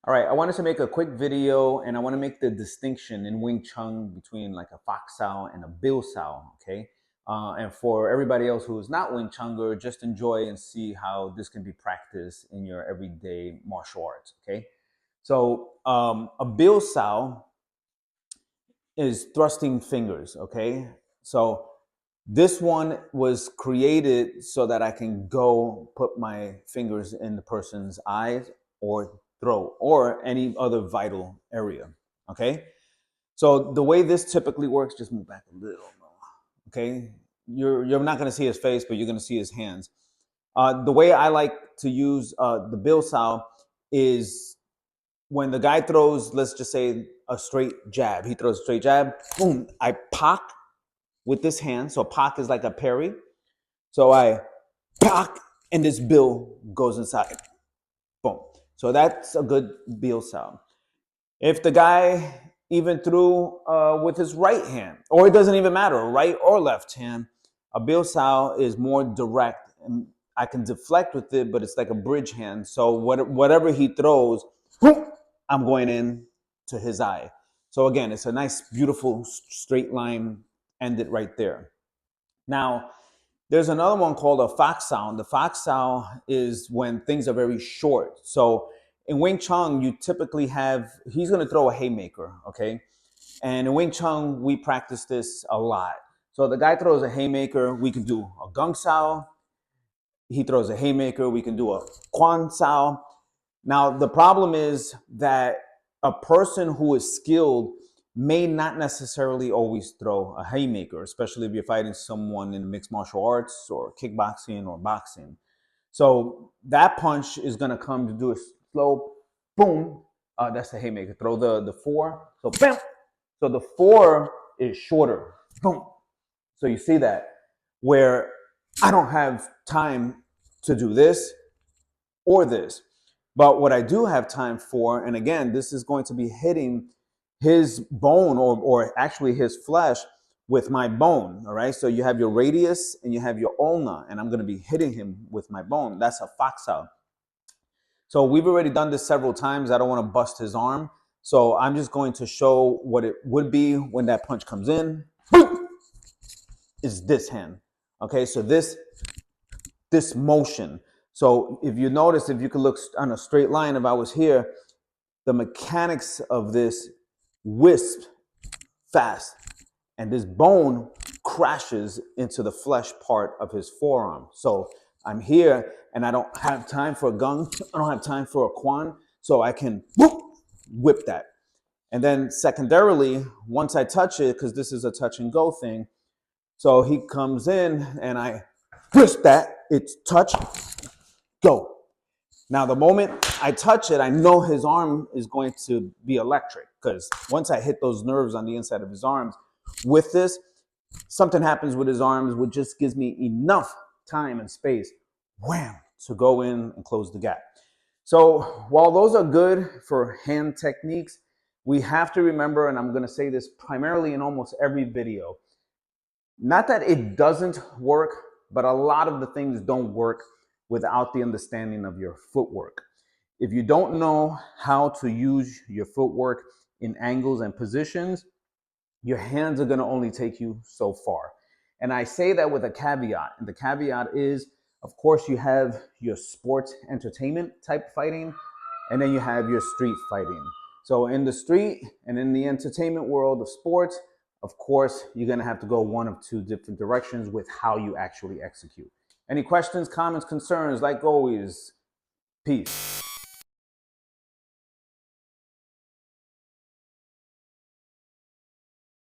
All right, I wanted to make a quick video and I want to make the distinction in Wing Chun between like a Fox Sao and a Bill Sao, okay? And for everybody else who is not Wing Chunger, just enjoy and see how this can be practiced in your everyday martial arts, okay? So a Bill Sao is thrusting fingers, okay? So this one was created so that I can go put my fingers in the person's eyes or throat or any other vital area, okay? So the way this typically works, just move back a little more, okay? You're not gonna see his face, but you're gonna see his hands. The way I like to use the Bill Sao is when the guy throws, let's just say a straight jab, he throws a straight jab, boom, I pock with this hand. So pock is like a parry. So I pock and this bill goes inside. Boom. So that's a good bill sound. If the guy even threw with his right hand, or it doesn't even matter, right or left hand, a bill sound is more direct. And I can deflect with it, but it's like a bridge hand. So whatever he throws, boom, I'm going in to his eye. So again, it's a nice, beautiful straight line ended right there. Now, there's another one called a fox sound. The fox sound is when things are very short. So in Wing Chun, you typically have, he's going to throw a haymaker, okay? And in Wing Chun, we practice this a lot. So the guy throws a haymaker, we can do a gung sao. He throws a haymaker, we can do a quan sao. Now, the problem is that a person who is skilled may not necessarily always throw a haymaker, especially if you're fighting someone in mixed martial arts or kickboxing or boxing. So that punch is going to come to do a slow boom. That's the haymaker. Throw the four. So bam. So the four is shorter. Boom. So you see that where I don't have time to do this or this. But what I do have time for, and again, this is going to be hitting his bone or actually his flesh with my bone, all right? So you have your radius and you have your ulna, and I'm going to be hitting him with my bone. That's a fox out. So we've already done this several times. I don't want to bust his arm. So I'm just going to show what it would be when that punch comes in. Boom! Is this hand. Okay, so this motion. So if you notice, if you could look on a straight line, if I was here, the mechanics of this wisp fast, and this bone crashes into the flesh part of his forearm. So I'm here and I don't have time for a gung, I don't have time for a quan, so I can whoop, whip that. And then secondarily, once I touch it, because this is a touch and go thing, so he comes in and I twist that, it's touch, go. Now, the moment I touch it, I know his arm is going to be electric because once I hit those nerves on the inside of his arms, with this, something happens with his arms which just gives me enough time and space, wham, to go in and close the gap. So while those are good for hand techniques, we have to remember, and I'm going to say this primarily in almost every video, not that it doesn't work, but a lot of the things don't work without the understanding of your footwork. If you don't know how to use your footwork in angles and positions, your hands are going to only take you so far. And I say that with a caveat. And the caveat is, of course, you have your sports entertainment type fighting, and then you have your street fighting. So in the street and in the entertainment world of sports, of course, you're going to have to go one of two different directions with how you actually execute. Any questions, comments, concerns? Like always, peace.